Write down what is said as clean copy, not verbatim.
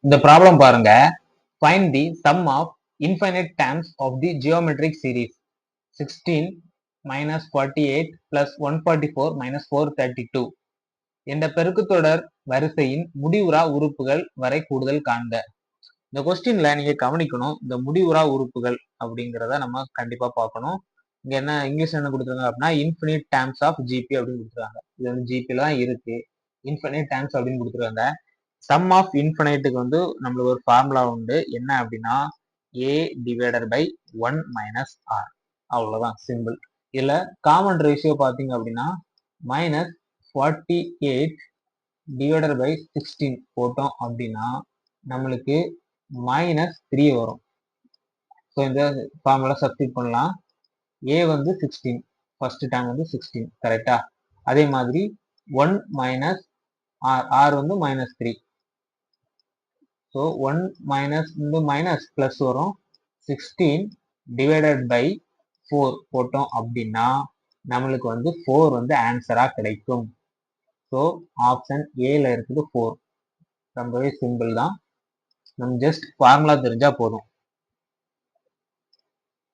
இந்த ப்ராப்ளம் பாருங்க. Find the sum of infinite terms of the geometric series 16 minus 48 plus 144 minus 432 என்ற பெருக்குத்தொடர் வரிசையின் முடிவுறா உறுப்புகள் வரை கூடுதல் காண்க. இந்த கொஸ்டின்ல நீங்க கவனிக்கணும், இந்த முடிவுறா உறுப்புகள் அப்படிங்கிறத நம்ம கண்டிப்பா பார்க்கணும். இங்க என்ன இங்கிலீஷ்ல என்ன கொடுத்துருக்காங்க அப்படின்னா இன்ஃபினிட் டேர்ம்ஸ் ஆஃப் ஜிபி அப்படின்னு கொடுத்துருக்காங்க. இது வந்து ஜிபில தான் இருக்கு. இன்ஃபினிட் டேர்ம்ஸ் அப்படின்னு கொடுத்துருக்காங்க. சம் ஆஃப் இன்ஃபினைட்டுக்கு வந்து நம்மளுக்கு ஒரு ஃபார்முலா உண்டு. என்ன அப்படின்னா a divided by 1 minus R. அவ்வளவுதான், சிம்பிள். இதுல காமன் ரேஷியோ பாத்தீங்க அப்படின்னா -48 டிவைடட் பை 16 போட்டோம் அப்படின்னா நம்மளுக்கு -3 வரும். ஸோ இந்த ஃபார்முலா சப்ஸ்டிட் பண்ணலாம். a வந்து 16, ஃபர்ஸ்ட் டேர்ம் வந்து 16, கரெக்டா? அதே மாதிரி 1 மைனஸ் ஆர், ஆர் வந்து -3. ஸோ 1 மைனஸ் இந்த மைனஸ் பிளஸ் வரும். 16 டிவைடட் பை 4 போட்டோம் அப்படின்னா நம்மளுக்கு வந்து 4 வந்து ஆன்சரா கிடைக்கும். ஸோ ஆப்ஷன் ஏல இருக்குது 4. ரொம்பவே சிம்பிள் தான். நம்ம ஜஸ்ட் ஃபார்முலா தெரிஞ்சா போதும்.